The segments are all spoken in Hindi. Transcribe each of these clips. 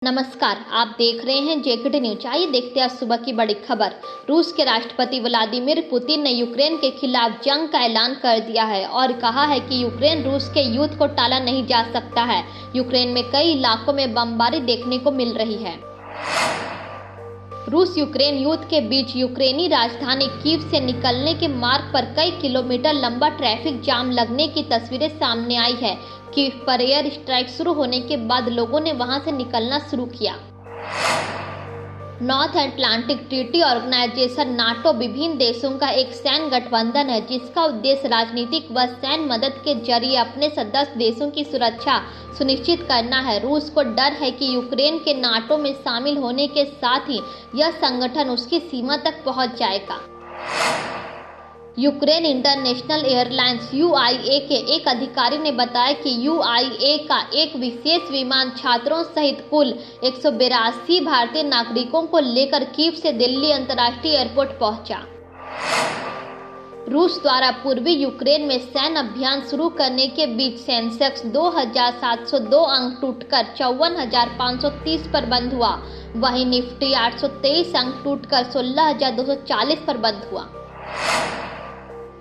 नमस्कार, आप देख रहे हैं जेकेटी न्यूज। आइए देखते हैं आज सुबह की बड़ी खबर। रूस के राष्ट्रपति व्लादिमीर पुतिन ने यूक्रेन के खिलाफ जंग का ऐलान कर दिया है और कहा है कि यूक्रेन रूस के युद्ध को टाला नहीं जा सकता है। यूक्रेन में कई इलाकों में बमबारी देखने को मिल रही है। रूस यूक्रेन युद्ध के बीच यूक्रेनी राजधानी कीव से निकलने के मार्ग पर कई किलोमीटर लंबा ट्रैफिक जाम लगने की तस्वीरें सामने आई है। कीव पर एयर स्ट्राइक शुरू होने के बाद लोगों ने वहां से निकलना शुरू किया। North Atlantic Treaty Organization NATO विभिन्न देशों का एक सैन्य गठबंधन है जिसका उद्देश्य राजनीतिक व सैन्य मदद के जरिए अपने सदस्य देशों की सुरक्षा सुनिश्चित करना है। रूस को डर है कि यूक्रेन के नाटो में शामिल होने के साथ ही यह संगठन उसकी सीमा तक पहुंच जाएगा। यूक्रेन इंटरनेशनल एयरलाइंस (UIA) के एक अधिकारी ने बताया कि UIA का एक विशेष विमान छात्रों सहित कुल 182 भारतीय नागरिकों को लेकर कीव से दिल्ली अंतर्राष्ट्रीय एयरपोर्ट पहुंचा। रूस द्वारा पूर्वी यूक्रेन में सैन्य अभियान शुरू करने के बीच सेंसेक्स 2702 अंक टूटकर 54,530 पर बंद हुआ। वहीं निफ्टी 823 अंक टूटकर 16,240 पर बंद हुआ।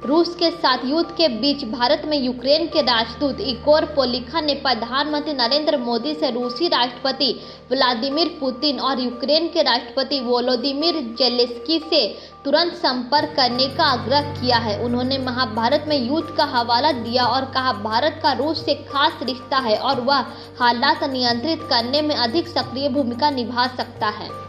रूस के साथ युद्ध के बीच भारत में यूक्रेन के राजदूत इगोर पोलिखा ने प्रधानमंत्री नरेंद्र मोदी से रूसी राष्ट्रपति व्लादिमीर पुतिन और यूक्रेन के राष्ट्रपति वोलोदिमीर जेलेंस्की से तुरंत संपर्क करने का आग्रह किया है। उन्होंने महाभारत में युद्ध का हवाला दिया और कहा भारत का रूस से खास रिश्ता है और वह हालात नियंत्रित करने में अधिक सक्रिय भूमिका निभा सकता है।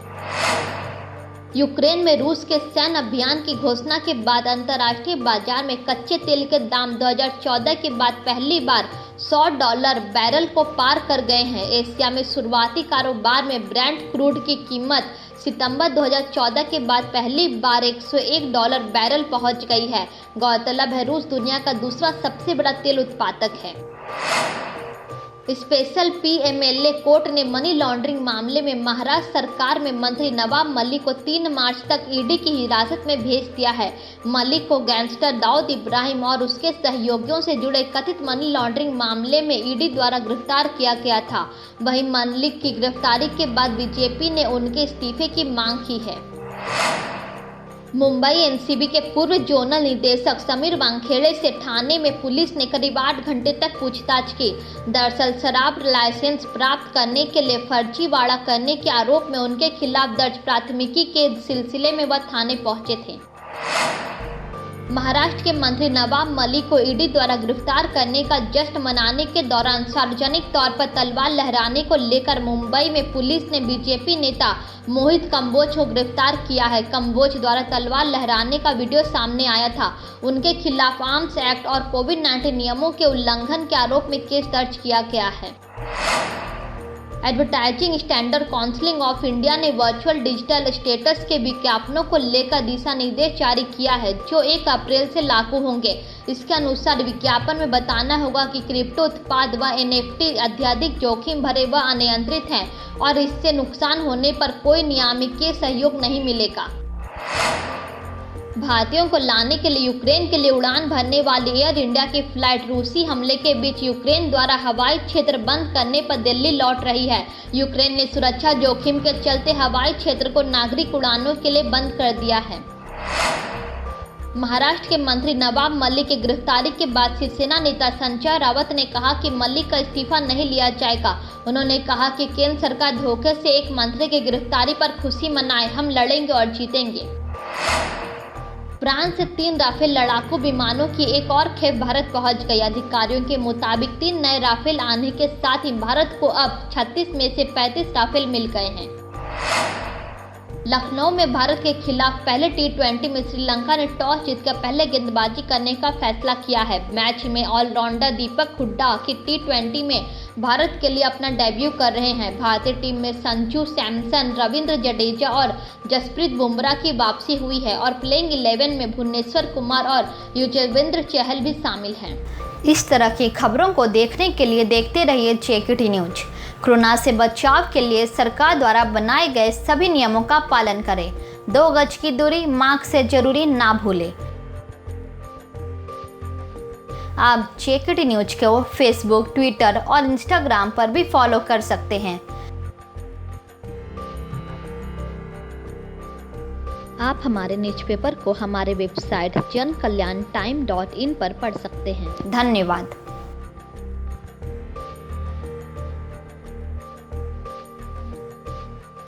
यूक्रेन में रूस के सैन्य अभियान की घोषणा के बाद अंतर्राष्ट्रीय बाजार में कच्चे तेल के दाम 2014 के बाद पहली बार $100 बैरल को पार कर गए हैं। एशिया में शुरुआती कारोबार में ब्रेंट क्रूड की कीमत सितंबर 2014 के बाद पहली बार $101 बैरल पहुंच गई है। गौरतलब है रूस दुनिया का दूसरा सबसे बड़ा तेल उत्पादक है। स्पेशल PMLA कोर्ट ने मनी लॉन्ड्रिंग मामले में महाराष्ट्र सरकार में मंत्री नवाब मलिक को 3 मार्च तक ईडी की हिरासत में भेज दिया है। मलिक को गैंगस्टर दाऊद इब्राहिम और उसके सहयोगियों से जुड़े कथित मनी लॉन्ड्रिंग मामले में ईडी द्वारा गिरफ्तार किया गया था। वहीं मलिक की गिरफ्तारी के बाद बीजेपी ने उनके इस्तीफे की मांग की है। मुंबई एनसीबी के पूर्व जोनल निदेशक समीर वानखेड़े से थाने में पुलिस ने करीब 8 घंटे तक पूछताछ की। दरअसल शराब लाइसेंस प्राप्त करने के लिए फर्जीवाड़ा करने के आरोप में उनके खिलाफ दर्ज प्राथमिकी के सिलसिले में वह थाने पहुंचे थे। महाराष्ट्र के मंत्री नवाब मलिक को ईडी द्वारा गिरफ्तार करने का जश्न मनाने के दौरान सार्वजनिक तौर पर तलवार लहराने को लेकर मुंबई में पुलिस ने बीजेपी नेता मोहित कंबोज को गिरफ्तार किया है। कंबोज द्वारा तलवार लहराने का वीडियो सामने आया था। उनके खिलाफ आर्म्स एक्ट और कोविड-19 नियमों के उल्लंघन के आरोप में केस दर्ज किया गया है। Advertising standard council of India ने वर्चुअल डिजिटल स्टेटस के विज्ञापनों को लेकर दिशा निर्देश जारी किया है जो 1 अप्रैल से लागू होंगे। इसके अनुसार विज्ञापन में बताना होगा कि क्रिप्टो उत्पाद व NFT अत्यधिक जोखिम भरे व अनियंत्रित हैं और इससे नुकसान होने पर कोई नियामकीय सहयोग नहीं मिलेगा। भारतीयों को लाने के लिए यूक्रेन के लिए उड़ान भरने वाली एयर इंडिया की फ्लाइट रूसी हमले के बीच यूक्रेन द्वारा हवाई क्षेत्र बंद करने पर दिल्ली लौट रही है। यूक्रेन ने सुरक्षा जोखिम के चलते हवाई क्षेत्र को नागरिक उड़ानों के लिए बंद कर दिया है। महाराष्ट्र के मंत्री नवाब मलिक की गिरफ्तारी के बाद शिवसेना नेता संजय राउत ने कहा कि मलिक का इस्तीफा नहीं लिया जाएगा। उन्होंने कहा कि केंद्र सरकार धोखे से एक मंत्री की गिरफ्तारी पर खुशी मनाए, हम लड़ेंगे और जीतेंगे। फ्रांस से 3 राफेल लड़ाकू विमानों की एक और खेप भारत पहुंच गई। अधिकारियों के मुताबिक 3 नए राफेल आने के साथ ही भारत को अब 36 में से 35 राफेल मिल गए हैं। लखनऊ में भारत के खिलाफ पहले T20 में श्रीलंका ने टॉस जीतकर पहले गेंदबाजी करने का फैसला किया है। मैच में ऑलराउंडर दीपक हुड्डा की T20 में भारत के लिए अपना डेब्यू कर रहे हैं। भारतीय टीम में संजू सैमसन, रविंद्र जडेजा और जसप्रीत बुमराह की वापसी हुई है और प्लेइंग 11 में भुवनेश्वर कुमार और युजवेंद्र चहल भी शामिल हैं। इस तरह की खबरों को देखने के लिए देखते रहिए जेकेटी न्यूज। कोरोना से बचाव के लिए सरकार द्वारा बनाए गए सभी नियमों का पालन करें। 2 गज की दूरी, मास्क से जरूरी ना भूलें। आप जेकेटी न्यूज को फेसबुक, ट्विटर और इंस्टाग्राम पर भी फॉलो कर सकते हैं। हमारे न्यूज़पेपर को हमारे वेबसाइट जनकल्याणटाइम.in पर पढ़ सकते हैं। धन्यवाद।